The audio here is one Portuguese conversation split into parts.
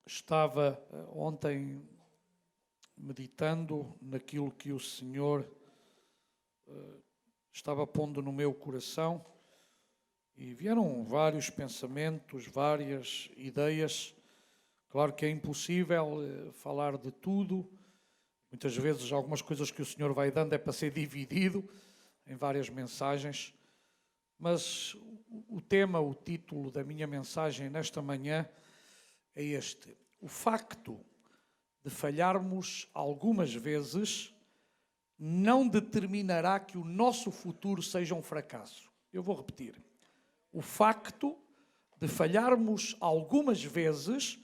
Estava ontem meditando naquilo que o Senhor estava pondo no meu coração e vieram vários pensamentos, várias ideias. Claro que é impossível falar de tudo. Muitas vezes algumas coisas que o Senhor vai dando é para ser dividido em várias mensagens. Mas o tema, o título da minha mensagem nesta manhã é este: o facto de falharmos algumas vezes não determinará que o nosso futuro seja um fracasso. Eu vou repetir. O facto de falharmos algumas vezes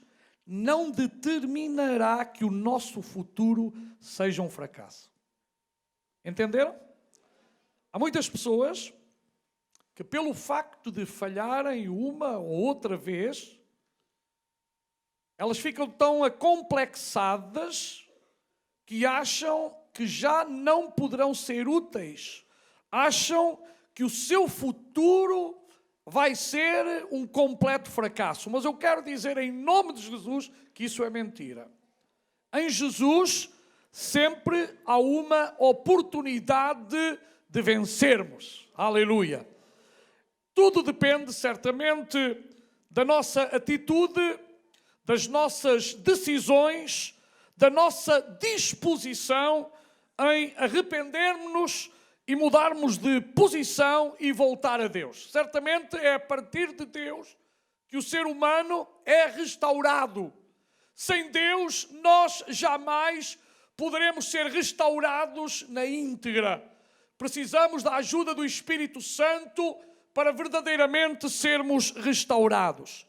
não determinará que o nosso futuro seja um fracasso. Entenderam? Há muitas pessoas que, pelo facto de falharem uma ou outra vez, elas ficam tão acomplexadas que acham que já não poderão ser úteis. Acham que o seu futuro vai ser um completo fracasso. Mas eu quero dizer em nome de Jesus que isso é mentira. Em Jesus sempre há uma oportunidade de vencermos. Aleluia! Tudo depende certamente da nossa atitude, das nossas decisões, da nossa disposição em arrependermos-nos e mudarmos de posição e voltar a Deus. Certamente é a partir de Deus que o ser humano é restaurado. Sem Deus, nós jamais poderemos ser restaurados na íntegra. Precisamos da ajuda do Espírito Santo para verdadeiramente sermos restaurados.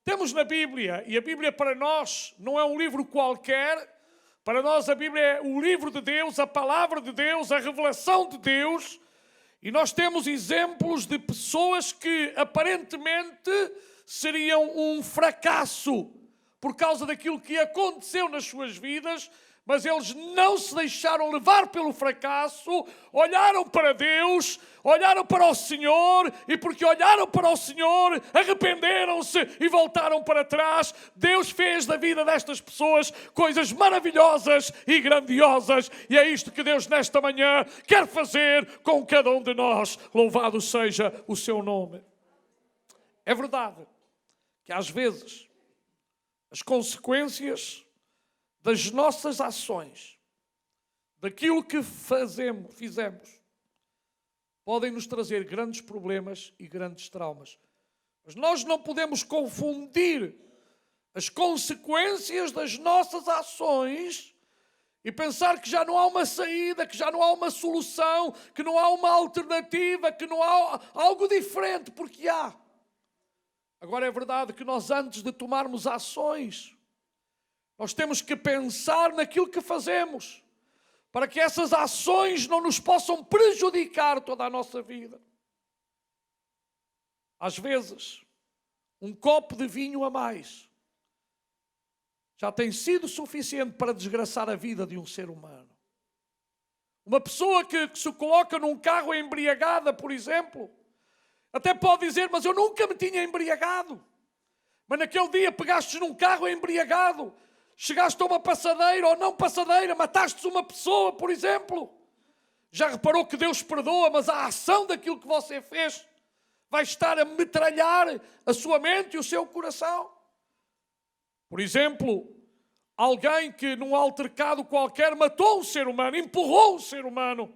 Temos na Bíblia, e a Bíblia para nós não é um livro qualquer. Para nós a Bíblia é o livro de Deus, a palavra de Deus, a revelação de Deus. E nós temos exemplos de pessoas que aparentemente seriam um fracasso por causa daquilo que aconteceu nas suas vidas, mas eles não se deixaram levar pelo fracasso, olharam para Deus, olharam para o Senhor, e porque olharam para o Senhor, arrependeram-se e voltaram para trás. Deus fez da vida destas pessoas coisas maravilhosas e grandiosas, e é isto que Deus nesta manhã quer fazer com cada um de nós. Louvado seja o seu nome. É verdade que às vezes as consequências das nossas ações, daquilo que fizemos, podem nos trazer grandes problemas e grandes traumas. Mas nós não podemos confundir as consequências das nossas ações e pensar que já não há uma saída, que já não há uma solução, que não há uma alternativa, que não há algo diferente, porque há. Agora é verdade que nós, antes de tomarmos ações, nós temos que pensar naquilo que fazemos, para que essas ações não nos possam prejudicar toda a nossa vida. Às vezes, um copo de vinho a mais já tem sido suficiente para desgraçar a vida de um ser humano. Uma pessoa que se coloca num carro embriagada, por exemplo, até pode dizer: mas eu nunca me tinha embriagado. Mas naquele dia pegaste num carro embriagado, chegaste a uma passadeira ou não passadeira, mataste uma pessoa, por exemplo. Já reparou que Deus perdoa, mas a ação daquilo que você fez vai estar a metralhar a sua mente e o seu coração? Por exemplo, alguém que num altercado qualquer matou um ser humano, empurrou um ser humano.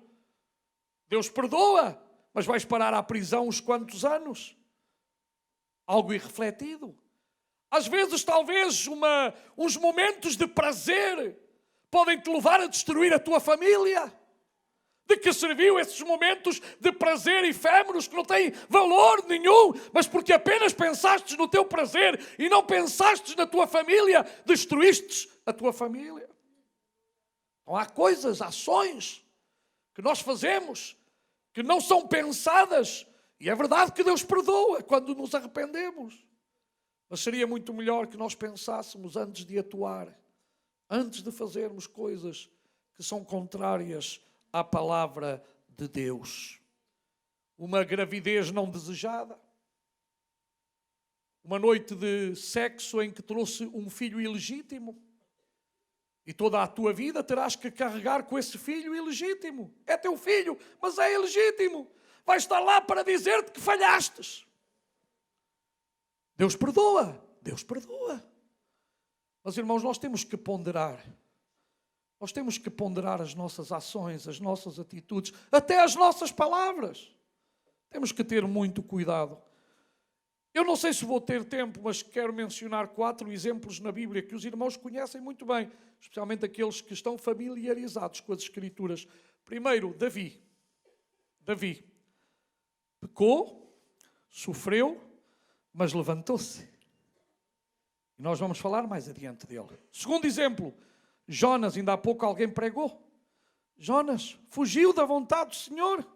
Deus perdoa, mas vais parar à prisão uns quantos anos. Algo irrefletido. Às vezes, talvez, uns momentos de prazer podem te levar a destruir a tua família. De que serviu esses momentos de prazer efêmeros que não têm valor nenhum, mas porque apenas pensaste no teu prazer e não pensaste na tua família, destruíste a tua família. Então há coisas, ações que nós fazemos que não são pensadas, e é verdade que Deus perdoa quando nos arrependemos. Mas seria muito melhor que nós pensássemos antes de atuar, antes de fazermos coisas que são contrárias à palavra de Deus. Uma gravidez não desejada, Uma noite de sexo em que trouxe um filho ilegítimo. E toda a tua vida terás que carregar com esse filho ilegítimo. É teu filho, mas é ilegítimo. Vais estar lá para dizer-te que falhastes. Deus perdoa. Deus perdoa. Mas, irmãos, nós temos que ponderar. Nós temos que ponderar as nossas ações, as nossas atitudes, até as nossas palavras. Temos que ter muito cuidado. Eu não sei se vou ter tempo, mas quero mencionar 4 exemplos na Bíblia que os irmãos conhecem muito bem, especialmente aqueles que estão familiarizados com as Escrituras. Primeiro, Davi. Davi pecou, sofreu, mas levantou-se. E nós vamos falar mais adiante dele. Segundo exemplo, Jonas, ainda há pouco alguém pregou. Jonas fugiu da vontade do Senhor.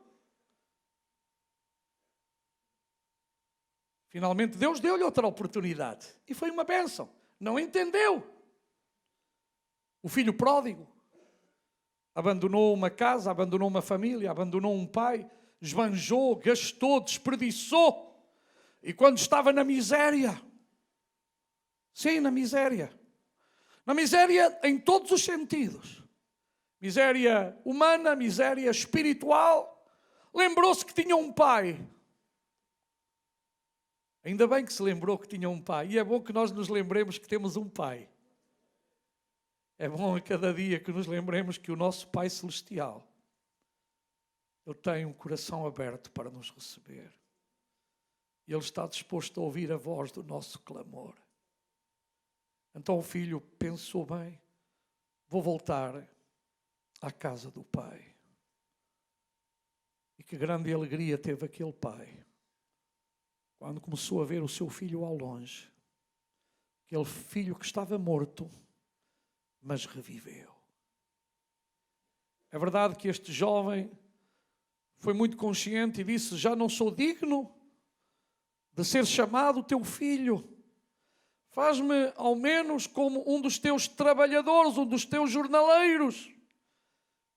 Finalmente Deus deu-lhe outra oportunidade. E foi uma bênção. Não entendeu. O filho pródigo abandonou uma casa, abandonou uma família, abandonou um pai, esbanjou, gastou, desperdiçou. E quando estava na miséria, sim, na miséria em todos os sentidos, miséria humana, miséria espiritual, lembrou-se que tinha um pai. Ainda bem que se lembrou que tinha um pai. E é bom que nós nos lembremos que temos um pai. É bom a cada dia que nos lembremos que o nosso Pai Celestial, Ele tem um coração aberto para nos receber. E Ele está disposto a ouvir a voz do nosso clamor. Então o filho pensou bem, vou voltar à casa do pai. E que grande alegria teve aquele pai quando começou a ver o seu filho ao longe. Aquele filho que estava morto, mas reviveu. É verdade que este jovem foi muito consciente e disse: já não sou digno de ser chamado teu filho. Faz-me ao menos como um dos teus trabalhadores, um dos teus jornaleiros.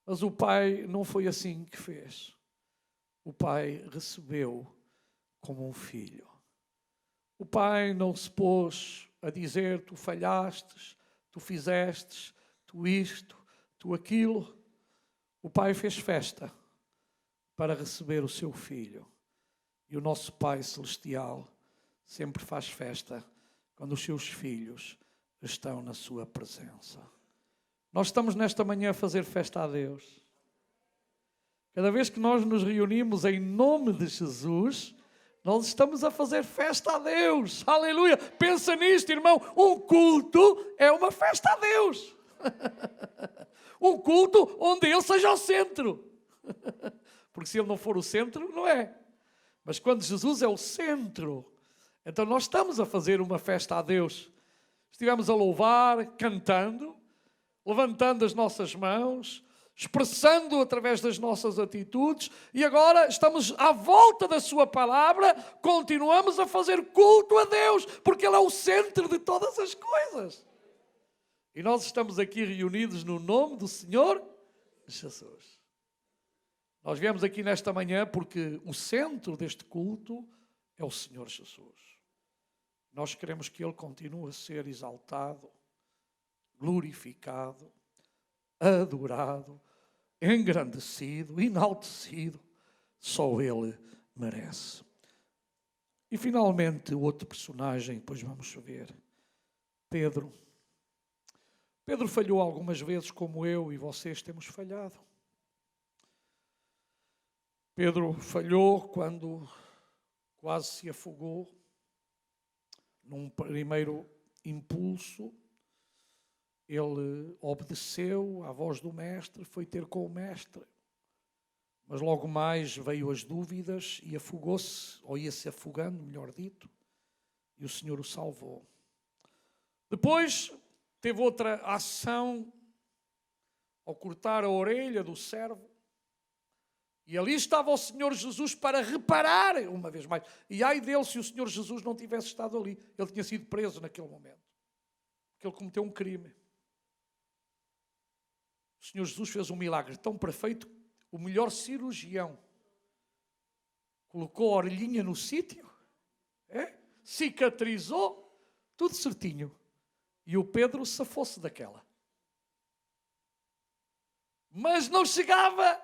Mas o pai não foi assim que fez. O pai recebeu como um filho. O pai não se pôs a dizer: tu falhastes, tu fizestes, tu isto, tu aquilo. O pai fez festa para receber o seu filho. E o nosso Pai Celestial sempre faz festa quando os seus filhos estão na sua presença. Nós estamos nesta manhã a fazer festa a Deus. Cada vez que nós nos reunimos em nome de Jesus, nós estamos a fazer festa a Deus. Aleluia! Pensa nisto, irmão. Um culto é uma festa a Deus. Um culto onde Ele seja o centro. Porque se Ele não for o centro, não é. Mas quando Jesus é o centro, então nós estamos a fazer uma festa a Deus. Estivemos a louvar, cantando, levantando as nossas mãos, expressando através das nossas atitudes, e agora estamos à volta da sua palavra, continuamos a fazer culto a Deus, porque Ele é o centro de todas as coisas. E nós estamos aqui reunidos no nome do Senhor Jesus. Nós viemos aqui nesta manhã porque o centro deste culto é o Senhor Jesus. Nós queremos que Ele continue a ser exaltado, glorificado, adorado, engrandecido, enaltecido. Só Ele merece. E finalmente o outro personagem, depois vamos ver, Pedro. Pedro falhou algumas vezes, como eu e vocês temos falhado. Pedro falhou quando quase se afogou. Num primeiro impulso, ele obedeceu à voz do mestre, foi ter com o mestre. Mas logo mais veio as dúvidas e afogou-se, ou ia-se afogando, melhor dito, e o Senhor o salvou. Depois teve outra ação ao cortar a orelha do servo. E ali estava o Senhor Jesus para reparar uma vez mais. E ai dele se o Senhor Jesus não tivesse estado ali. Ele tinha sido preso naquele momento. Porque ele cometeu um crime. O Senhor Jesus fez um milagre tão perfeito. O melhor cirurgião colocou a orelhinha no sítio. cicatrizou, tudo certinho. E o Pedro safou-se daquela. Mas não chegava.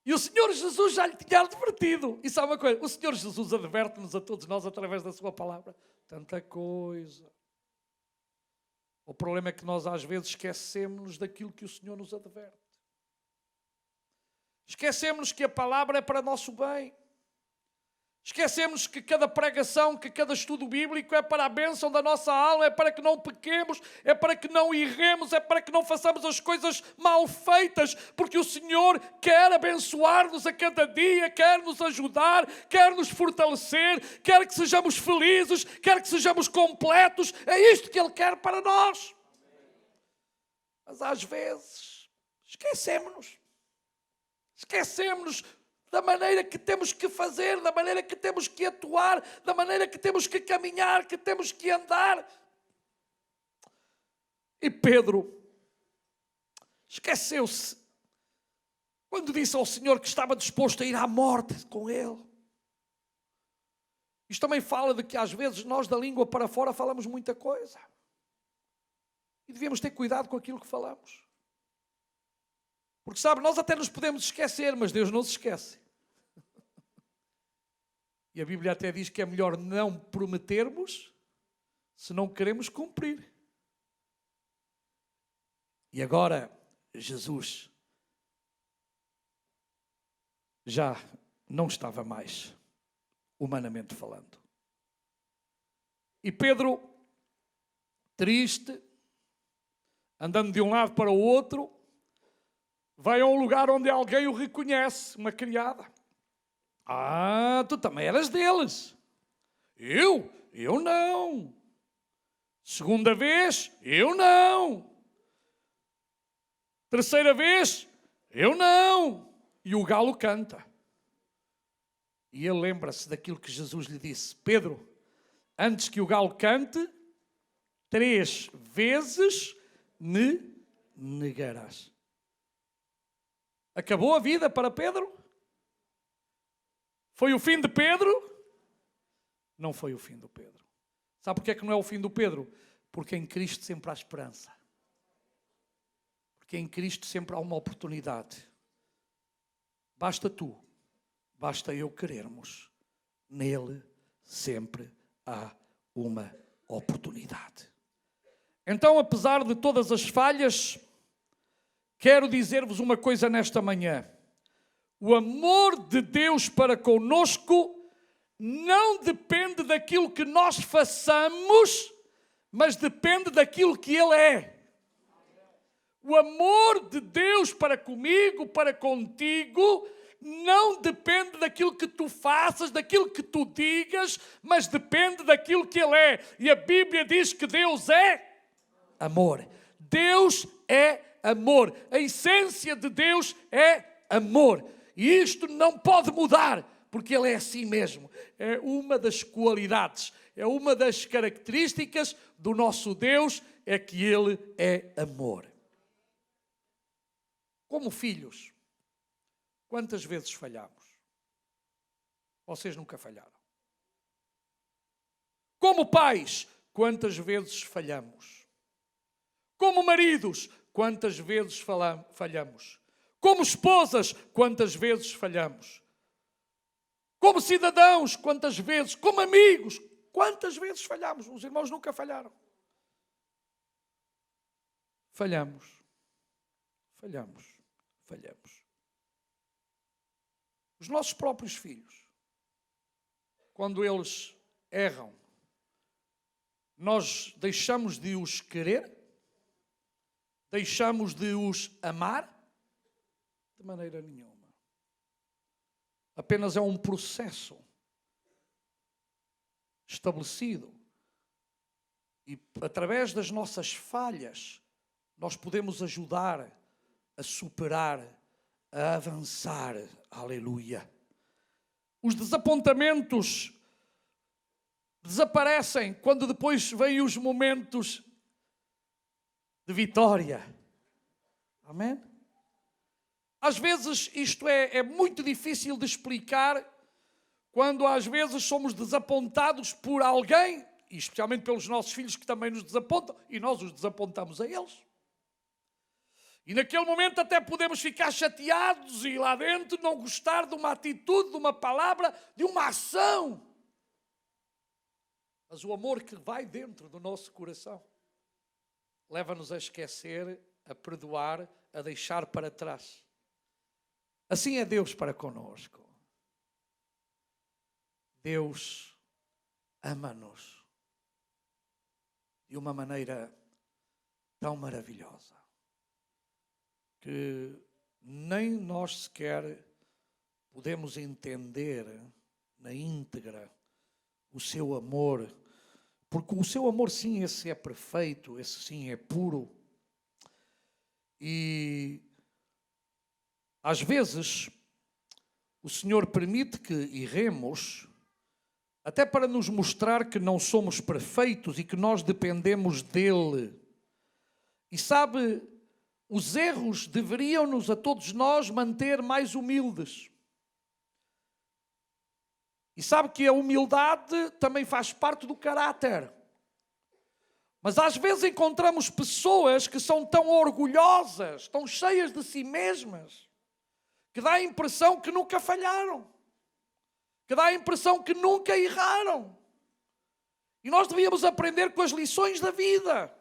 E o Senhor Jesus já lhe tinha advertido. E sabe uma coisa? O Senhor Jesus adverte-nos a todos nós através da sua palavra. Tanta coisa. O problema é que nós às vezes esquecemos daquilo que o Senhor nos adverte. Esquecemos que a palavra é para nosso bem. Esquecemos que cada pregação, que cada estudo bíblico é para a bênção da nossa alma, é para que não pequemos, é para que não erremos, é para que não façamos as coisas mal feitas, porque o Senhor quer abençoar-nos a cada dia, quer nos ajudar, quer nos fortalecer, quer que sejamos felizes, quer que sejamos completos. É isto que Ele quer para nós. Mas às vezes esquecemos-nos da maneira que temos que fazer, da maneira que temos que atuar, da maneira que temos que caminhar, que temos que andar. E Pedro esqueceu-se quando disse ao Senhor que estava disposto a ir à morte com Ele. Isto também fala de que às vezes nós da língua para fora falamos muita coisa. E devíamos ter cuidado com aquilo que falamos. Porque sabe, nós até nos podemos esquecer, mas Deus não se esquece. E a Bíblia até diz que é melhor não prometermos se não queremos cumprir. E agora, Jesus já não estava mais, humanamente falando. E Pedro, triste, andando de um lado para o outro, vai a um lugar onde alguém o reconhece, uma criada. Ah, tu também eras deles. Eu? Eu não. Segunda vez? Eu não. Terceira vez? Eu não. E o galo canta. E ele lembra-se daquilo que Jesus lhe disse. Pedro, antes que o galo cante, 3 vezes me negarás. Acabou a vida para Pedro? Foi o fim de Pedro? Não foi o fim do Pedro. Sabe porque é que não é o fim do Pedro? Porque em Cristo sempre há esperança. Porque em Cristo sempre há uma oportunidade. Basta tu, basta eu querermos. Nele sempre há uma oportunidade. Então, apesar de todas as falhas, quero dizer-vos uma coisa nesta manhã. O amor de Deus para conosco não depende daquilo que nós façamos, mas depende daquilo que Ele é. O amor de Deus para comigo, para contigo, não depende daquilo que tu faças, daquilo que tu digas, mas depende daquilo que Ele é. E a Bíblia diz que Deus é amor. Deus é amor. A essência de Deus é amor. E isto não pode mudar, porque Ele é assim mesmo. É uma das qualidades, é uma das características do nosso Deus, é que Ele é amor. Como filhos, quantas vezes falhamos? Vocês nunca falharam. Como pais, quantas vezes falhamos? Como maridos, quantas vezes falhamos? Como esposas, quantas vezes falhamos? Como cidadãos, quantas vezes? Como amigos, quantas vezes falhamos? Os irmãos nunca falharam. Falhamos. Os nossos próprios filhos, quando eles erram, nós deixamos de os querer? Deixamos de os amar? De maneira nenhuma. Apenas é um processo estabelecido. E através das nossas falhas, nós podemos ajudar a superar, a avançar. Aleluia. Os desapontamentos desaparecem quando depois vêm os momentos de vitória. Amém? Às vezes isto é muito difícil de explicar quando às vezes somos desapontados por alguém, e especialmente pelos nossos filhos que também nos desapontam, e nós os desapontamos a eles. E naquele momento até podemos ficar chateados e lá dentro não gostar de uma atitude, de uma palavra, de uma ação. Mas o amor que vai dentro do nosso coração leva-nos a esquecer, a perdoar, a deixar para trás. Assim é Deus para conosco. Deus ama-nos de uma maneira tão maravilhosa que nem nós sequer podemos entender na íntegra o seu amor, porque o seu amor, sim, esse é perfeito, esse sim é puro. E às vezes o Senhor permite que erremos, até para nos mostrar que não somos perfeitos e que nós dependemos dele. E sabe, os erros deveriam-nos a todos nós manter mais humildes. E sabe que a humildade também faz parte do caráter. Mas às vezes encontramos pessoas que são tão orgulhosas, tão cheias de si mesmas, que dá a impressão que nunca falharam, que dá a impressão que nunca erraram. E nós devíamos aprender com as lições da vida.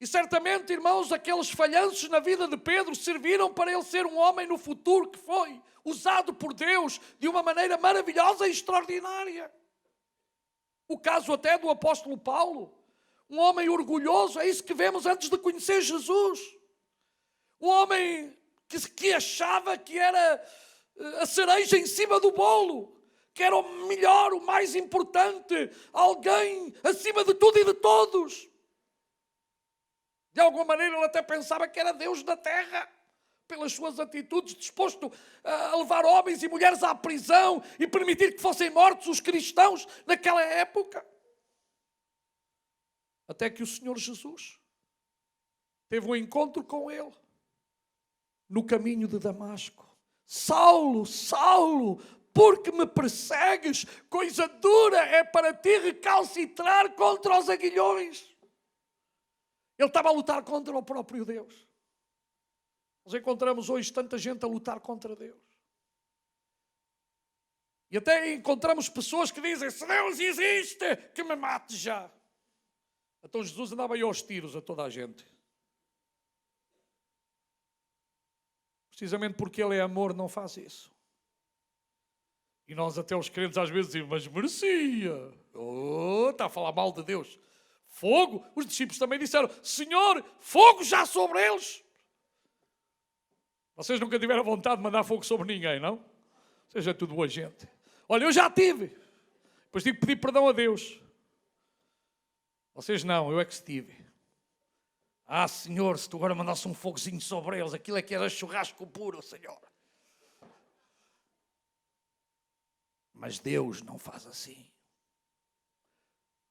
E certamente, irmãos, aqueles falhanços na vida de Pedro serviram para ele ser um homem no futuro que foi usado por Deus de uma maneira maravilhosa e extraordinária. O caso até do apóstolo Paulo, um homem orgulhoso, é isso que vemos antes de conhecer Jesus. Um homem que achava que era a cereja em cima do bolo, que era o melhor, o mais importante, alguém acima de tudo e de todos. De alguma maneira ele até pensava que era Deus da terra, pelas suas atitudes, disposto a levar homens e mulheres à prisão e permitir que fossem mortos os cristãos naquela época. Até que o Senhor Jesus teve um encontro com ele no caminho de Damasco. Saulo, Saulo, por que me persegues? Coisa dura é para ti recalcitrar contra os aguilhões. Ele estava a lutar contra o próprio Deus. Nós encontramos hoje tanta gente a lutar contra Deus. E até encontramos pessoas que dizem, se Deus existe, que me mate já. Então Jesus andava aí aos tiros a toda a gente. Precisamente porque Ele é amor, não faz isso. E nós até os crentes às vezes dizemos, mas merecia. Está a falar mal de Deus. Fogo, os discípulos também disseram, Senhor, fogo já sobre eles. Vocês nunca tiveram vontade de mandar fogo sobre ninguém, não? Seja tudo boa gente. Olha, eu já tive. Depois tive que pedir perdão a Deus. Vocês não, eu é que estive. Ah, Senhor, se tu agora mandasse um fogozinho sobre eles, aquilo é que era churrasco puro, Senhor. Mas Deus não faz assim.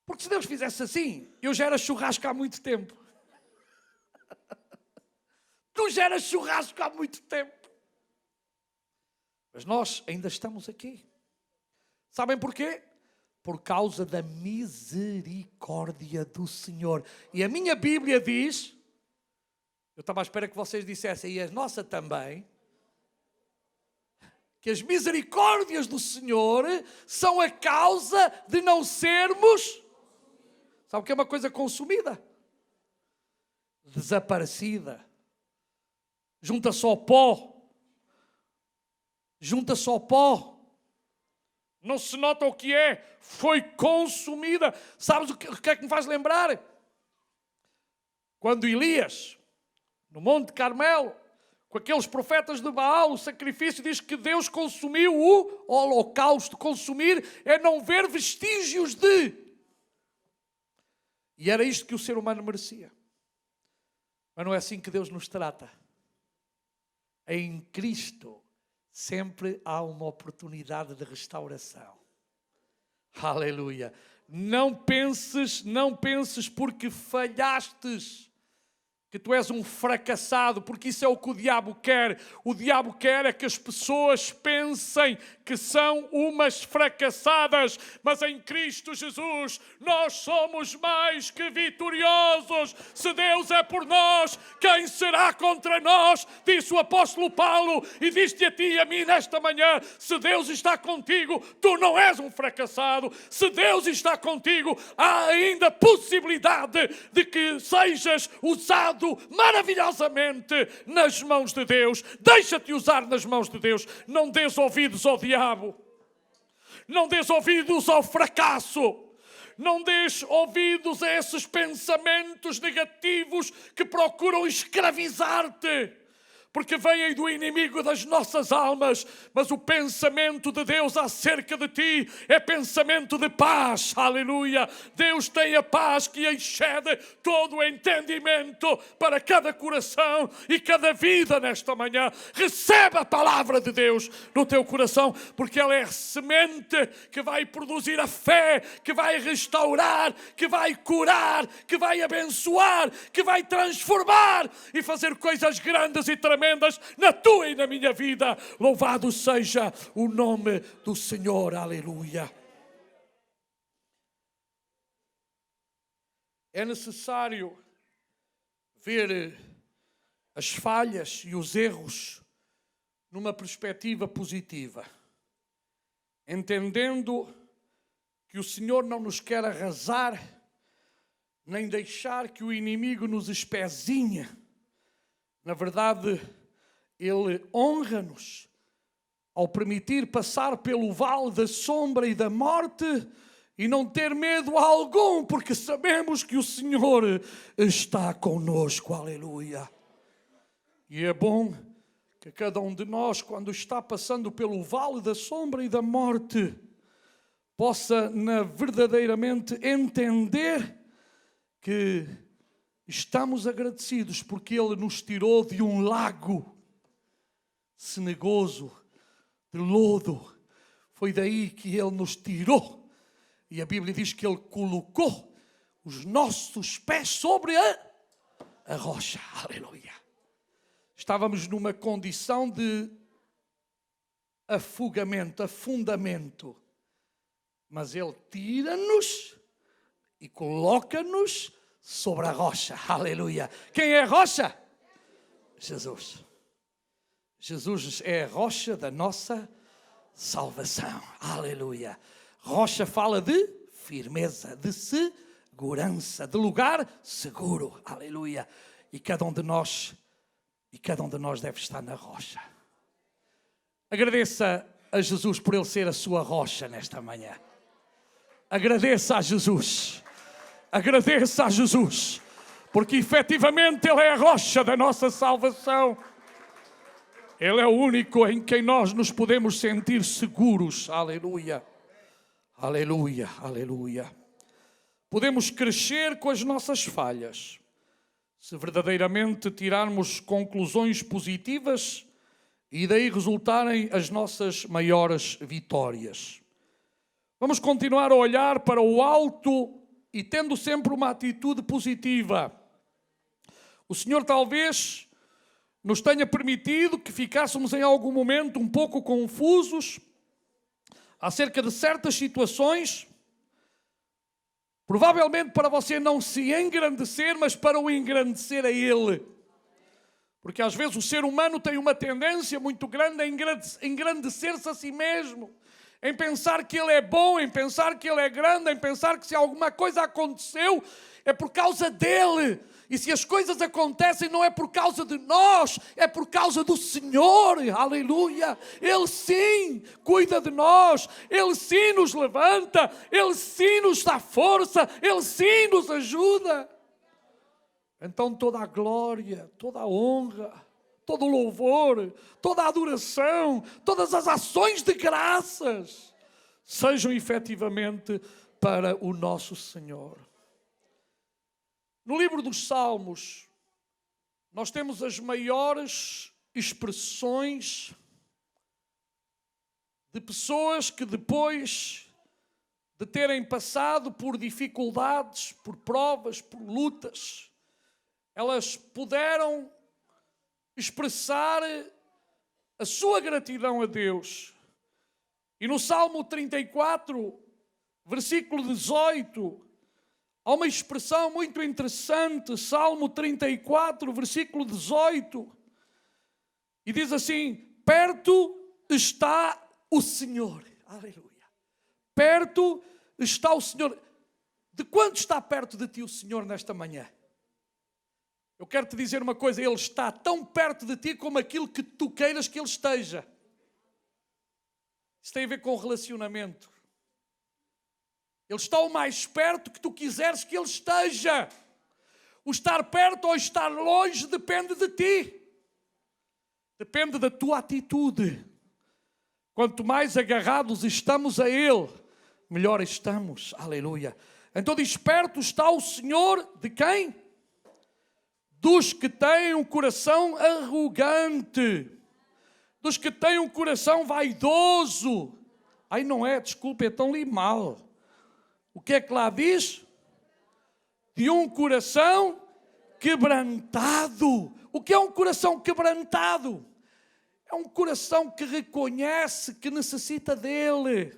Porque se Deus fizesse assim, eu já era churrasco há muito tempo. Tu já eras churrasco há muito tempo. Mas nós ainda estamos aqui. Sabem porquê? Por causa da misericórdia do Senhor. E a minha Bíblia diz, eu estava à espera que vocês dissessem, e a nossa também, que as misericórdias do Senhor são a causa de não sermos... Sabe o que é uma coisa consumida? Desaparecida. Junta-se ao pó. Junta-se ao pó. Não se nota o que é. Foi consumida. Sabes o que é que me faz lembrar? Quando Elias, no Monte Carmelo, com aqueles profetas de Baal, o sacrifício diz que Deus consumiu o holocausto. Consumir é não ver vestígios de... E era isto que o ser humano merecia. Mas não é assim que Deus nos trata. Em Cristo sempre há uma oportunidade de restauração. Aleluia. Não penses porque falhastes que tu és um fracassado, porque isso é o que o diabo quer. O diabo quer é que as pessoas pensem que são umas fracassadas, mas em Cristo Jesus nós somos mais que vitoriosos. Se Deus é por nós, quem será contra nós? Disse o apóstolo Paulo, e diz-te a ti e a mim nesta manhã: se Deus está contigo, tu não és um fracassado. Se Deus está contigo, há ainda possibilidade de que sejas usado maravilhosamente nas mãos de Deus. Deixa-te usar nas mãos de Deus. Não dês ouvidos ao diabo. Não dês ouvidos ao fracasso. Não dês ouvidos a esses pensamentos negativos que procuram escravizar-te, porque vêm do inimigo das nossas almas. Mas o pensamento de Deus acerca de ti é pensamento de paz. Aleluia! Deus tem a paz que excede todo o entendimento para cada coração e cada vida nesta manhã. Recebe a palavra de Deus no teu coração, porque ela é a semente que vai produzir a fé, que vai restaurar, que vai curar, que vai abençoar, que vai transformar e fazer coisas grandes e tremendas na tua e na minha vida. Louvado seja o nome do Senhor. Aleluia. É necessário ver as falhas e os erros numa perspectiva positiva, entendendo que o Senhor não nos quer arrasar, nem deixar que o inimigo nos espezinhe. Na verdade, Ele honra-nos ao permitir passar pelo vale da sombra e da morte e não ter medo algum, porque sabemos que o Senhor está conosco. Aleluia. E é bom que cada um de nós, quando está passando pelo vale da sombra e da morte, possa verdadeiramente entender que estamos agradecidos porque Ele nos tirou de um lago cenagoso, de lodo. Foi daí que Ele nos tirou. E a Bíblia diz que Ele colocou os nossos pés sobre a rocha. Aleluia. Estávamos numa condição de afundamento. Mas Ele tira-nos e coloca-nos sobre a rocha. Aleluia. Quem é a rocha? Jesus. Jesus é a rocha da nossa salvação. Aleluia. Rocha fala de firmeza, de segurança, de lugar seguro. Aleluia. E cada um de nós deve estar na rocha. Agradeça a Jesus por Ele ser a sua rocha nesta manhã. Agradeça a Jesus. Agradeça a Jesus, porque efetivamente Ele é a rocha da nossa salvação. Ele é o único em quem nós nos podemos sentir seguros. Aleluia, aleluia, aleluia. Podemos crescer com as nossas falhas, se verdadeiramente tirarmos conclusões positivas e daí resultarem as nossas maiores vitórias. Vamos continuar a olhar para o alto e tendo sempre uma atitude positiva. O Senhor talvez nos tenha permitido que ficássemos em algum momento um pouco confusos acerca de certas situações, provavelmente para você não se engrandecer, mas para o engrandecer a Ele. Porque às vezes o ser humano tem uma tendência muito grande a engrandecer-se a si mesmo, em pensar que Ele é bom, em pensar que Ele é grande, em pensar que se alguma coisa aconteceu é por causa dEle. E se as coisas acontecem não é por causa de nós, é por causa do Senhor. Aleluia. Ele sim cuida de nós, Ele sim nos levanta, Ele sim nos dá força, Ele sim nos ajuda. Então toda a glória, toda a honra, todo o louvor, toda a adoração, todas as ações de graças sejam efetivamente para o nosso Senhor. No livro dos Salmos, nós temos as maiores expressões de pessoas que depois de terem passado por dificuldades, por provas, por lutas, elas puderam expressar a sua gratidão a Deus. E no Salmo 34, versículo 18, há uma expressão muito interessante, Salmo 34, versículo 18, e diz assim: perto está o Senhor. Aleluia. Perto está o Senhor. De quanto está perto de ti o Senhor nesta manhã? Eu quero te dizer uma coisa, Ele está tão perto de ti como aquilo que tu queiras que Ele esteja. Isso tem a ver com relacionamento. Ele está o mais perto que tu quiseres que Ele esteja. O estar perto ou estar longe depende de ti. Depende da tua atitude. Quanto mais agarrados estamos a Ele, melhor estamos. Aleluia. Então diz, perto está o Senhor de quem? Dos que têm um coração arrogante. Dos que têm um coração vaidoso. Ai, não é, desculpe, então li mal. O que é que lá diz? De um coração quebrantado. O que é um coração quebrantado? É um coração que reconhece que necessita dele.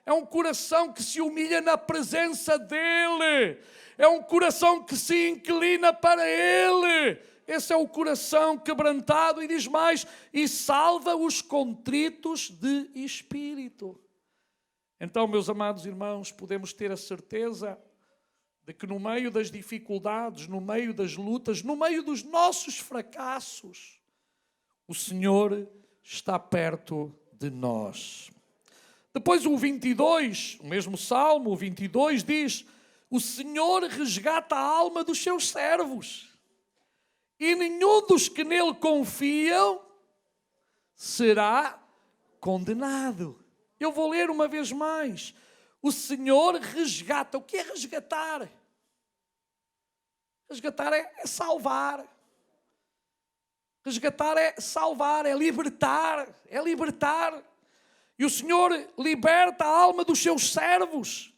É um coração que se humilha na presença dele. É um coração que se inclina para ele. Esse é o coração quebrantado. E diz mais, e salva os contritos de espírito. Então, meus amados irmãos, podemos ter a certeza de que no meio das dificuldades, no meio das lutas, no meio dos nossos fracassos, o Senhor está perto de nós. Depois o 22, o mesmo Salmo, o 22 diz, o Senhor resgata a alma dos seus servos e nenhum dos que nele confiam será condenado. Eu vou ler uma vez mais. O Senhor resgata. O que é resgatar? Resgatar é salvar. Resgatar é salvar, é libertar. É libertar. E o Senhor liberta a alma dos seus servos.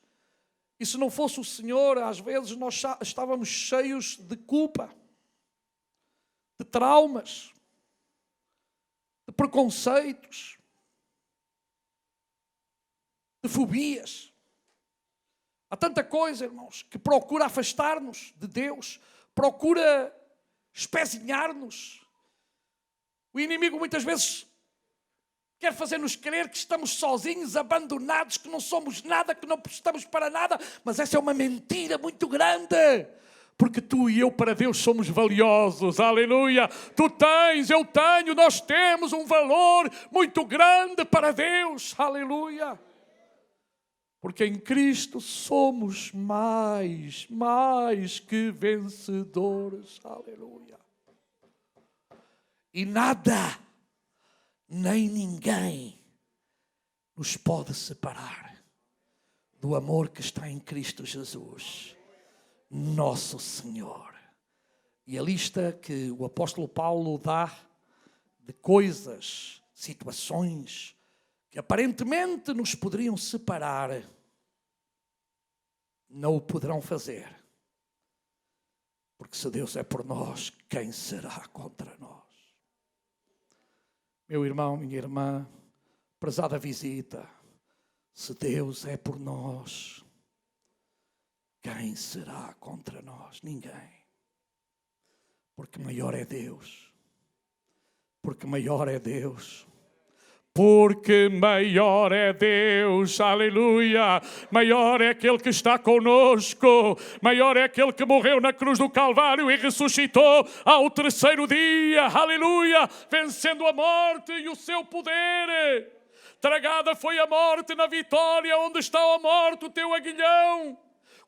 E se não fosse o Senhor, às vezes nós estávamos cheios de culpa, de traumas, de preconceitos, de fobias. Há tanta coisa, irmãos, que procura afastar-nos de Deus, procura espezinhar-nos. O inimigo muitas vezes quer fazer-nos crer que estamos sozinhos, abandonados, que não somos nada, que não prestamos para nada, mas essa é uma mentira muito grande. Porque tu e eu para Deus somos valiosos, aleluia. Tu tens, eu tenho, nós temos um valor muito grande para Deus, aleluia. Porque em Cristo somos mais que vencedores. Aleluia. E nada, nem ninguém nos pode separar do amor que está em Cristo Jesus, nosso Senhor. E a lista que o apóstolo Paulo dá de coisas, situações que aparentemente nos poderiam separar, não o poderão fazer. Porque se Deus é por nós, quem será contra nós? Meu irmão, minha irmã, prezada visita, se Deus é por nós, quem será contra nós? Ninguém. Porque maior é Deus. Porque maior é Deus. Porque maior é Deus, aleluia, maior é aquele que está conosco, maior é aquele que morreu na cruz do Calvário e ressuscitou ao terceiro dia, aleluia, vencendo a morte e o seu poder. Tragada foi a morte na vitória, onde está a morte, o teu aguilhão.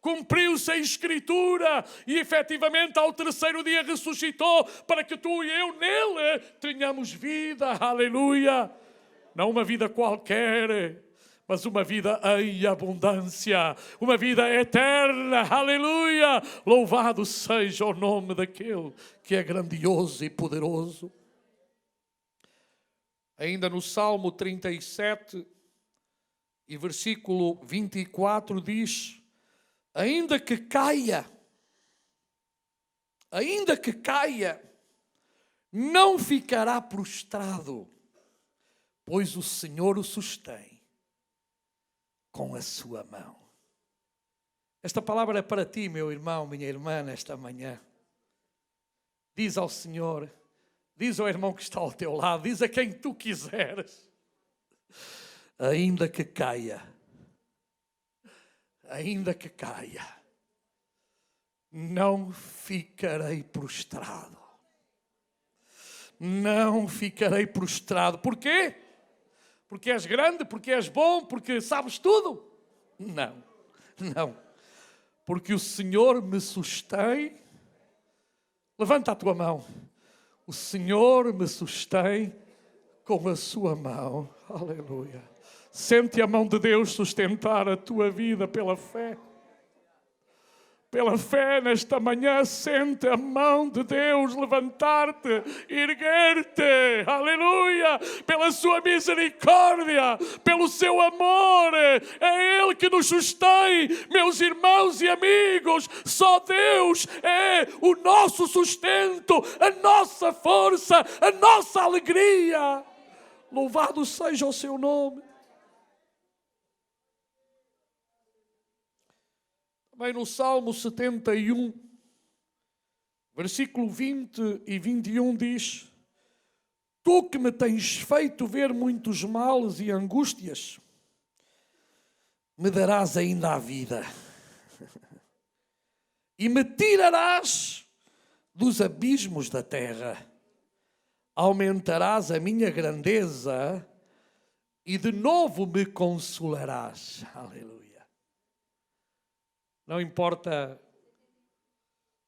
Cumpriu-se a Escritura e efetivamente ao terceiro dia ressuscitou para que tu e eu nele tenhamos vida, aleluia. Não uma vida qualquer, mas uma vida em abundância, uma vida eterna, aleluia! Louvado seja o nome daquele que é grandioso e poderoso. Ainda no Salmo 37 e versículo 24 diz, ainda que caia ainda que caia, não ficará prostrado, pois o Senhor o sustém com a sua mão. Esta palavra é para ti, meu irmão, minha irmã, nesta manhã. Diz ao Senhor, diz ao irmão que está ao teu lado, diz a quem tu quiseres, ainda que caia, não ficarei prostrado. Não ficarei prostrado. Porquê? Porque és grande, porque és bom, porque sabes tudo? Não. Porque o Senhor me sustém. Levanta a tua mão. O Senhor me sustém com a sua mão. Aleluia. Sente a mão de Deus sustentar a tua vida pela fé. Pela fé nesta manhã, sente a mão de Deus levantar-te, erguer-te, aleluia, pela sua misericórdia, pelo seu amor, é Ele que nos sustém, meus irmãos e amigos, só Deus é o nosso sustento, a nossa força, a nossa alegria, louvado seja o seu nome. Também no Salmo 71, versículo 20 e 21 diz: Tu que me tens feito ver muitos males e angústias, me darás ainda a vida e me tirarás dos abismos da terra. Aumentarás a minha grandeza e de novo me consolarás. Aleluia. Não importa.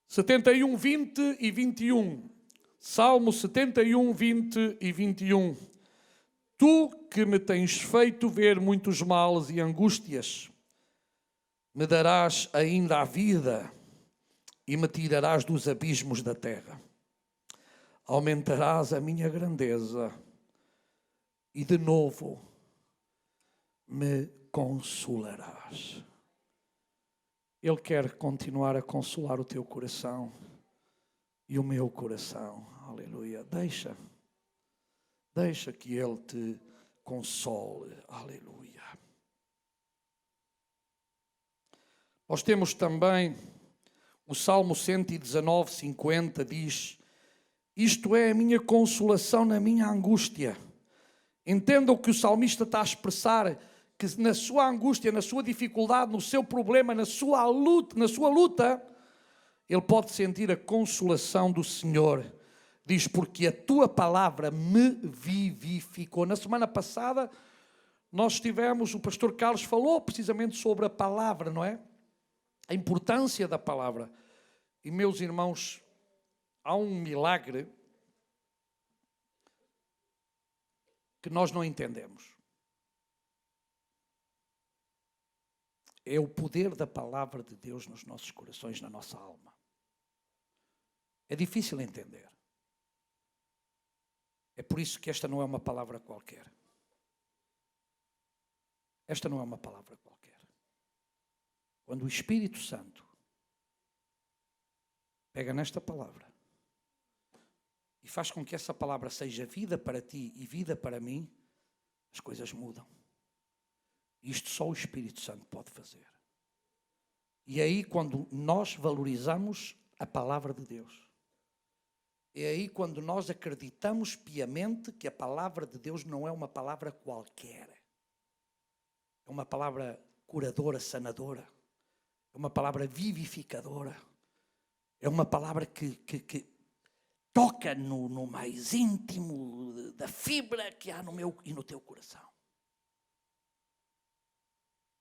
71, 20 e 21. Salmo 71, 20 e 21. Tu que me tens feito ver muitos males e angústias, me darás ainda a vida e me tirarás dos abismos da terra. Aumentarás a minha grandeza e de novo me consolarás. Ele quer continuar a consolar o teu coração e o meu coração. Aleluia. Deixa que Ele te console. Aleluia. Nós temos também o Salmo 119, 50, diz: Isto é a minha consolação na minha angústia. Entenda o que o salmista está a expressar, que na sua angústia, na sua dificuldade, no seu problema, na sua luta, ele pode sentir a consolação do Senhor. Diz: porque a tua palavra me vivificou. Na semana passada, nós tivemos, o pastor Carlos falou precisamente sobre a palavra, não é? A importância da palavra. E, meus irmãos, há um milagre que nós não entendemos. É o poder da palavra de Deus nos nossos corações, na nossa alma. É difícil entender. É por isso que esta não é uma palavra qualquer. Esta não é uma palavra qualquer. Quando o Espírito Santo pega nesta palavra e faz com que essa palavra seja vida para ti e vida para mim, as coisas mudam. Isto só o Espírito Santo pode fazer. E é aí quando nós valorizamos a palavra de Deus. É aí quando nós acreditamos piamente que a palavra de Deus não é uma palavra qualquer. É uma palavra curadora, sanadora. É uma palavra vivificadora. É uma palavra que toca no mais íntimo da fibra que há no meu e no teu coração.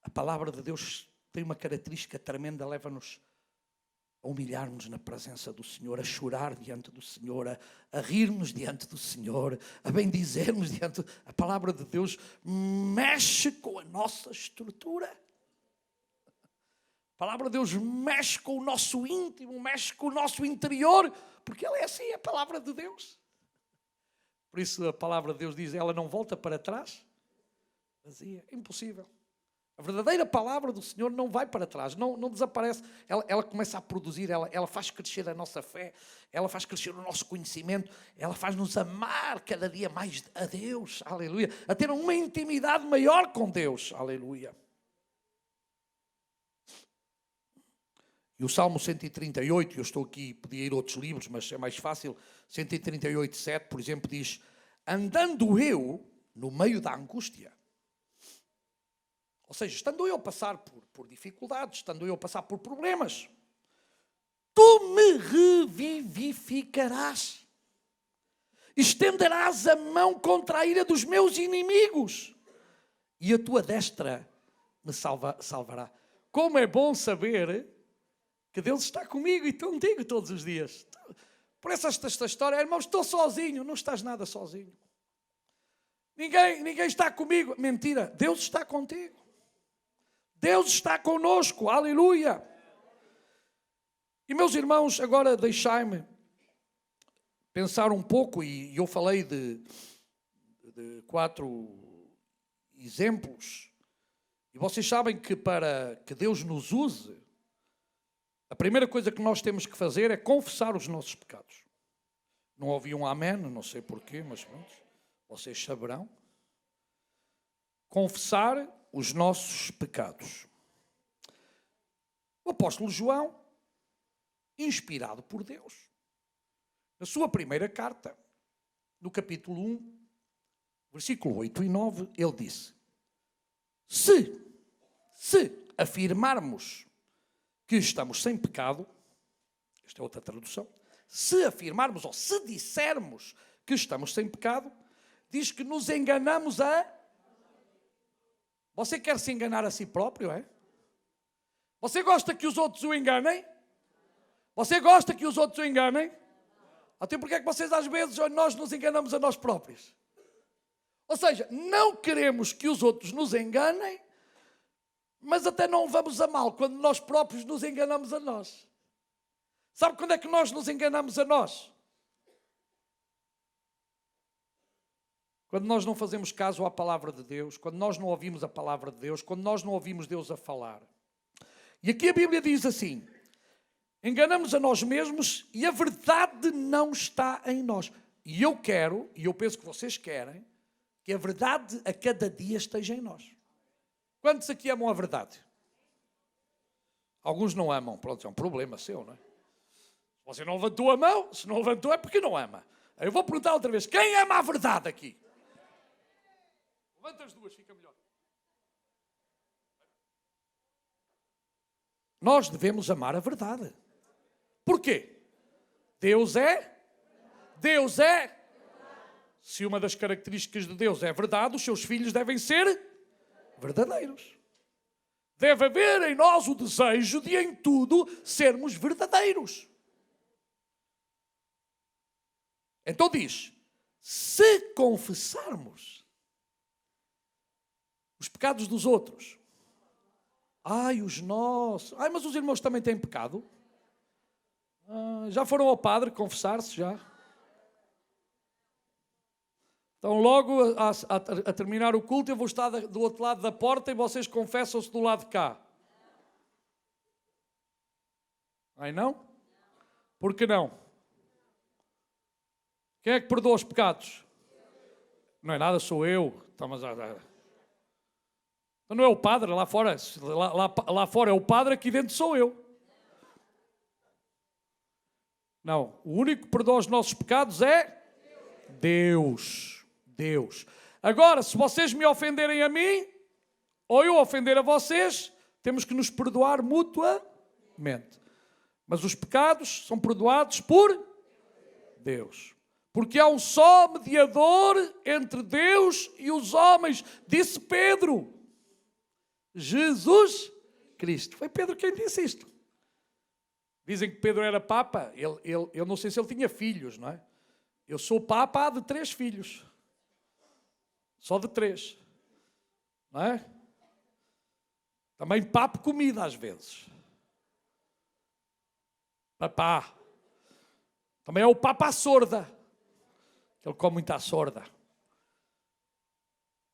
A palavra de Deus tem uma característica tremenda, leva-nos a humilhar-nos na presença do Senhor, a chorar diante do Senhor, a rir-nos diante do Senhor, a bendizer-nos diante... A palavra de Deus mexe com a nossa estrutura. A palavra de Deus mexe com o nosso íntimo, mexe com o nosso interior, porque ela é assim, a palavra de Deus. Por isso a palavra de Deus diz, ela não volta para trás vazia. É impossível. A verdadeira palavra do Senhor não vai para trás, não desaparece. Ela começa a produzir, ela faz crescer a nossa fé, ela faz crescer o nosso conhecimento, ela faz-nos amar cada dia mais a Deus, aleluia, a ter uma intimidade maior com Deus, aleluia. E o Salmo 138, eu estou aqui, podia ir a outros livros, mas é mais fácil, 138, 7, por exemplo, diz: andando eu no meio da angústia, ou seja, estando eu a passar por dificuldades, estando eu a passar por problemas, tu me revivificarás, estenderás a mão contra a ira dos meus inimigos, e a tua destra me salvará. Como é bom saber que Deus está comigo e contigo todos os dias. Por essa história, irmãos, estou sozinho. Não estás nada sozinho. Ninguém está comigo. Mentira, Deus está contigo. Deus está conosco, aleluia. E meus irmãos, agora deixai-me pensar um pouco, e eu falei de 4 exemplos, e vocês sabem que para que Deus nos use, a primeira coisa que nós temos que fazer é confessar os nossos pecados. Não ouvi um amém, não sei porquê, mas pronto, vocês saberão. Confessar os nossos pecados. O apóstolo João, inspirado por Deus, na sua primeira carta, no capítulo 1, versículo 8 e 9, ele disse: se afirmarmos que estamos sem pecado, esta é outra tradução, se afirmarmos ou se dissermos que estamos sem pecado, diz que nos enganamos a... Você quer se enganar a si próprio, é? Você gosta que os outros o enganem? Você gosta que os outros o enganem? Até porque é que vocês às vezes nós nos enganamos a nós próprios? Ou seja, não queremos que os outros nos enganem, mas até não vamos a mal quando nós próprios nos enganamos a nós. Sabe quando é que nós nos enganamos a nós? Quando nós não fazemos caso à palavra de Deus, quando nós não ouvimos a palavra de Deus, quando nós não ouvimos Deus a falar. E aqui a Bíblia diz assim: enganamos a nós mesmos e a verdade não está em nós. E eu quero, e eu penso que vocês querem, que a verdade a cada dia esteja em nós. Quantos aqui amam a verdade? Alguns não amam. Pronto, é um problema seu, não é? Você não levantou a mão, se não levantou é porque não ama. Eu vou perguntar outra vez: quem ama a verdade aqui? Levanta as duas, fica melhor. Nós devemos amar a verdade. Porquê? Deus é. Se uma das características de Deus é verdade, os seus filhos devem ser verdadeiros. Deve haver em nós o desejo de em tudo sermos verdadeiros. Então diz: se confessarmos os pecados dos outros, os nossos, mas os irmãos também têm pecado? Já foram ao padre confessar-se já? Então logo a terminar o culto eu vou estar do outro lado da porta e vocês confessam-se do lado de cá. Ai não? Por que não? Quem é que perdoa os pecados? Não é nada, sou eu. Então não é o padre lá fora. Lá fora é o padre, aqui dentro sou eu. Não, o único que perdoa os nossos pecados é Deus. Agora, se vocês me ofenderem a mim, ou eu ofender a vocês, temos que nos perdoar mutuamente. Mas os pecados são perdoados por Deus. Porque há um só mediador entre Deus e os homens, disse Pedro. Jesus Cristo. Foi Pedro quem disse isto. Dizem que Pedro era papa. Eu não sei se ele tinha filhos, não é? Eu sou papa de 3 filhos. Só de 3. Não é? Também papo comida às vezes. Papá. Também é o papa à sorda. Ele come muito à sorda.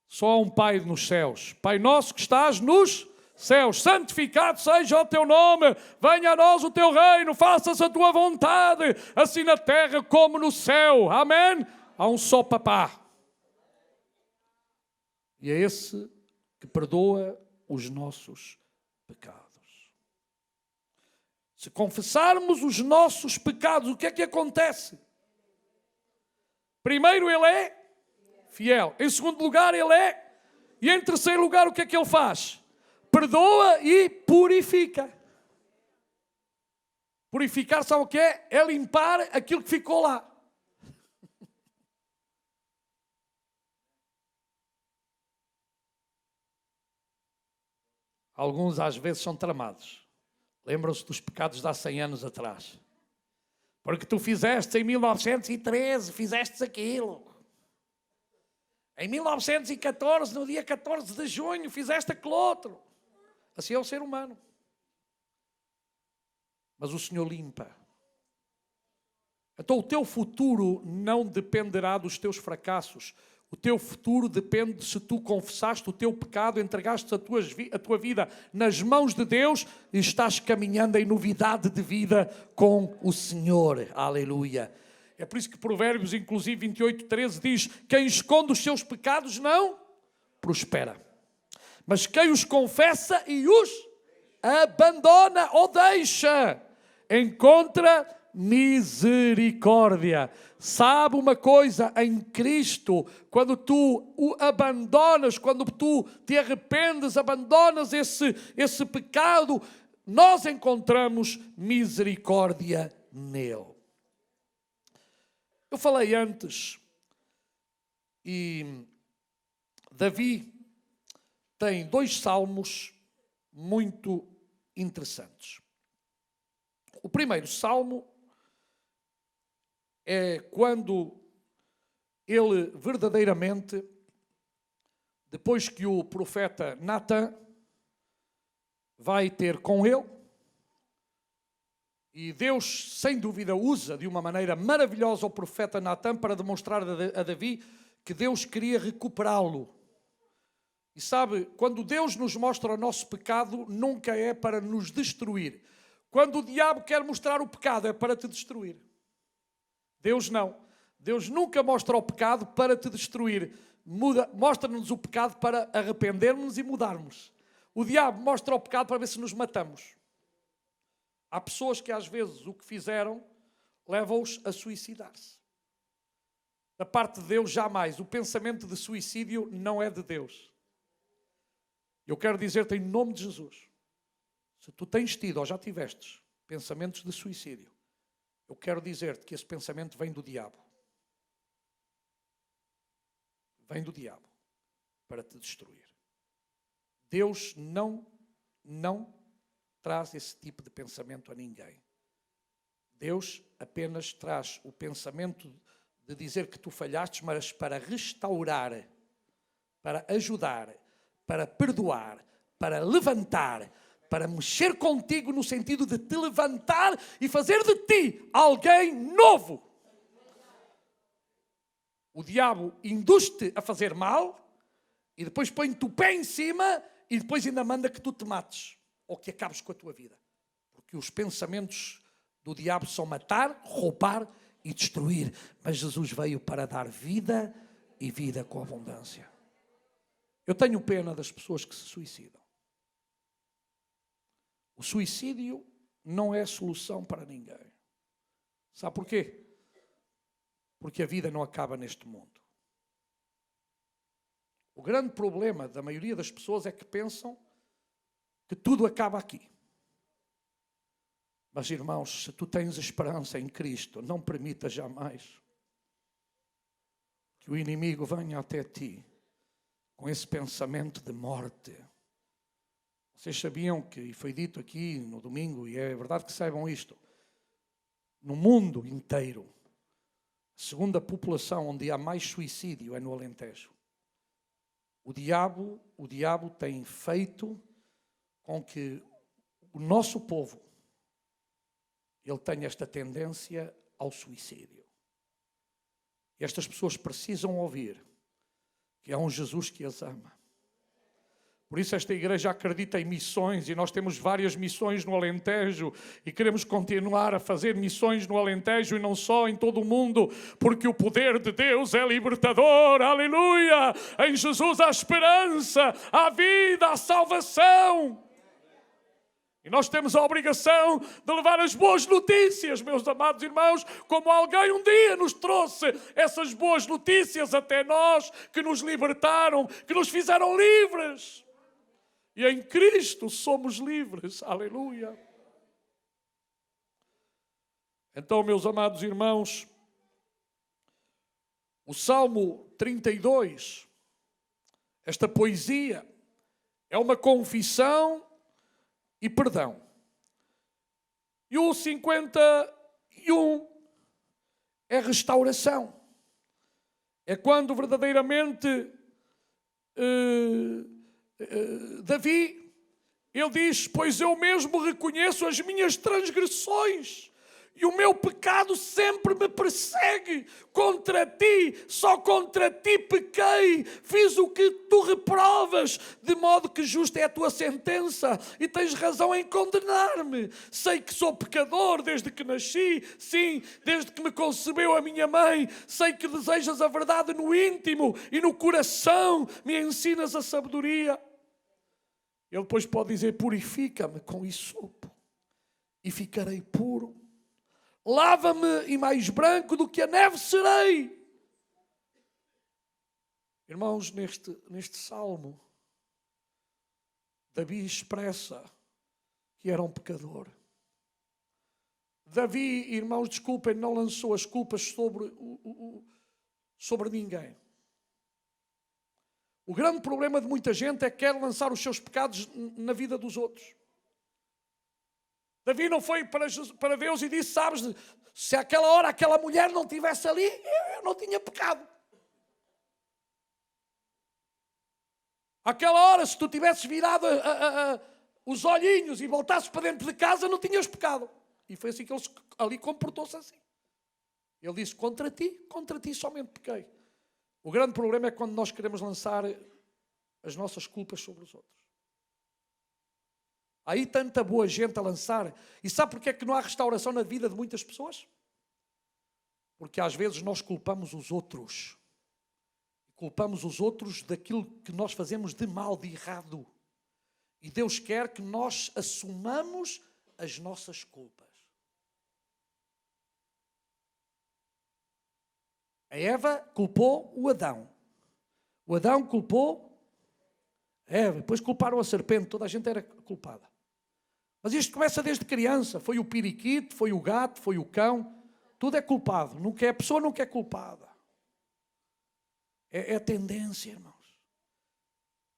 Só há um Pai nos céus. Pai nosso que estás nos céus, santificado seja o teu nome, venha a nós o teu reino, faça-se a tua vontade, assim na terra como no céu. Amém? Há um só papá. E é esse que perdoa os nossos pecados. Se confessarmos os nossos pecados, o que é que acontece? Primeiro, Ele é fiel. Em segundo lugar, Ele é. E em terceiro lugar, o que é que Ele faz? Perdoa e purifica. Purificar, sabe o que é? É limpar aquilo que ficou lá. Alguns às vezes são tramados. Lembram-se dos pecados de há 100 anos atrás. Porque tu fizeste em 1913, fizeste aquilo. Em 1914, no dia 14 de junho, fizeste aquele outro. Assim é o ser humano. Mas o Senhor limpa. Então o teu futuro não dependerá dos teus fracassos. O teu futuro depende de se tu confessaste o teu pecado, entregaste a tua vida nas mãos de Deus e estás caminhando em novidade de vida com o Senhor. Aleluia. É por isso que Provérbios, inclusive 28:13, diz: quem esconde os seus pecados não prospera. Mas quem os confessa e os abandona ou deixa, encontra misericórdia. Sabe uma coisa? Em Cristo, quando tu o abandonas, quando tu te arrependes, abandonas esse pecado, nós encontramos misericórdia nele. Eu falei antes, e Davi tem 2 salmos muito interessantes. O primeiro salmo é quando ele verdadeiramente, depois que o profeta Natan vai ter com ele, e Deus, sem dúvida, usa de uma maneira maravilhosa o profeta Natan para demonstrar a Davi que Deus queria recuperá-lo. E sabe, quando Deus nos mostra o nosso pecado, nunca é para nos destruir. Quando o diabo quer mostrar o pecado, é para te destruir. Deus não. Deus nunca mostra o pecado para te destruir. Mostra-nos o pecado para arrependermos e mudarmos. O diabo mostra o pecado para ver se nos matamos. Há pessoas que às vezes o que fizeram leva-os a suicidar-se. Da parte de Deus, jamais. O pensamento de suicídio não é de Deus. Eu quero dizer-te em nome de Jesus, se tu tens tido ou já tivestes pensamentos de suicídio, eu quero dizer-te que esse pensamento vem do diabo. Vem do diabo para te destruir. Deus não traz esse tipo de pensamento a ninguém. Deus apenas traz o pensamento de dizer que tu falhaste, mas para restaurar, para ajudar, para perdoar, para levantar, para mexer contigo no sentido de te levantar e fazer de ti alguém novo. O diabo induz-te a fazer mal e depois põe-te o pé em cima e depois ainda manda que tu te mates ou que acabes com a tua vida. Porque os pensamentos do diabo são matar, roubar e destruir. Mas Jesus veio para dar vida e vida com abundância. Eu tenho pena das pessoas que se suicidam. O suicídio não é solução para ninguém. Sabe porquê? Porque a vida não acaba neste mundo. O grande problema da maioria das pessoas é que pensam que tudo acaba aqui. Mas, irmãos, se tu tens esperança em Cristo, não permita jamais que o inimigo venha até ti com esse pensamento de morte. Vocês sabiam que, e foi dito aqui no domingo, e é verdade que saibam isto, no mundo inteiro, a segunda população onde há mais suicídio é no Alentejo. O diabo tem feito com que o nosso povo ele tenha esta tendência ao suicídio. E estas pessoas precisam ouvir que há um Jesus que as ama. Por isso esta igreja acredita em missões e nós temos várias missões no Alentejo e queremos continuar a fazer missões no Alentejo e não só em todo o mundo, porque o poder de Deus é libertador, aleluia! Em Jesus há esperança, há vida, há salvação. E nós temos a obrigação de levar as boas notícias, meus amados irmãos, como alguém um dia nos trouxe essas boas notícias até nós, que nos libertaram, que nos fizeram livres. E em Cristo somos livres, aleluia. Então, meus amados irmãos, o Salmo 32, esta poesia, é uma confissão e perdão. E o 51 é restauração. É quando verdadeiramente Davi, ele diz: pois eu mesmo reconheço as minhas transgressões e o meu pecado sempre me persegue. Contra ti, só contra ti pequei, fiz o que tu reprovas, de modo que justa é a tua sentença e tens razão em condenar-me. Sei que sou pecador desde que nasci, sim, desde que me concebeu a minha mãe. Sei que desejas a verdade no íntimo e no coração me ensinas a sabedoria. Ele depois pode dizer: purifica-me com hisopo e ficarei puro. Lava-me e mais branco do que a neve serei. Irmãos, neste salmo, Davi expressa que era um pecador. Davi, irmãos, desculpem, não lançou as culpas sobre ninguém. O grande problema de muita gente é que quer lançar os seus pecados na vida dos outros. Davi não foi para Deus e disse: sabes, se àquela hora aquela mulher não estivesse ali, eu não tinha pecado. Àquela hora, se tu tivesses virado os olhinhos e voltasses para dentro de casa, não tinhas pecado. E foi assim que ele ali comportou-se assim. Ele disse: contra ti somente pequei. O grande problema é quando nós queremos lançar as nossas culpas sobre os outros. Há aí tanta boa gente a lançar. E sabe porque é que não há restauração na vida de muitas pessoas? Porque às vezes nós culpamos os outros. Culpamos os outros daquilo que nós fazemos de mal, de errado. E Deus quer que nós assumamos as nossas culpas. A Eva culpou o Adão. O Adão culpou a Eva. Depois culparam a serpente. Toda a gente era culpada. Mas isto começa desde criança. Foi o periquito, foi o gato, foi o cão. Tudo é culpado. A pessoa nunca é culpada. É a tendência, irmãos.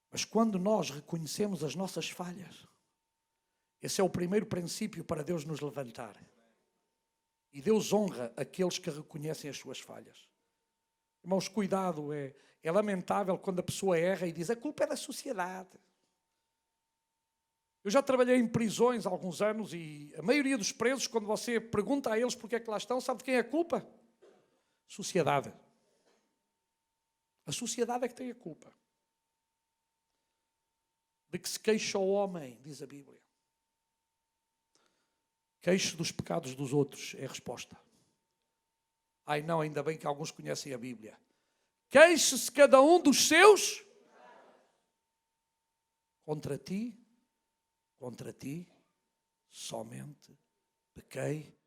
Mas quando nós reconhecemos as nossas falhas, esse é o primeiro princípio para Deus nos levantar. E Deus honra aqueles que reconhecem as suas falhas. Irmãos, cuidado, é lamentável quando a pessoa erra e diz: a culpa é da sociedade. Eu já trabalhei em prisões há alguns anos e a maioria dos presos, quando você pergunta a eles porque é que lá estão, sabe de quem é a culpa? Sociedade. A sociedade é que tem a culpa. De que se queixa o homem, diz a Bíblia. Queixe dos pecados dos outros é a resposta. Ai não, ainda bem que alguns conhecem a Bíblia. Queixe-se cada um dos seus. Contra ti, somente pequei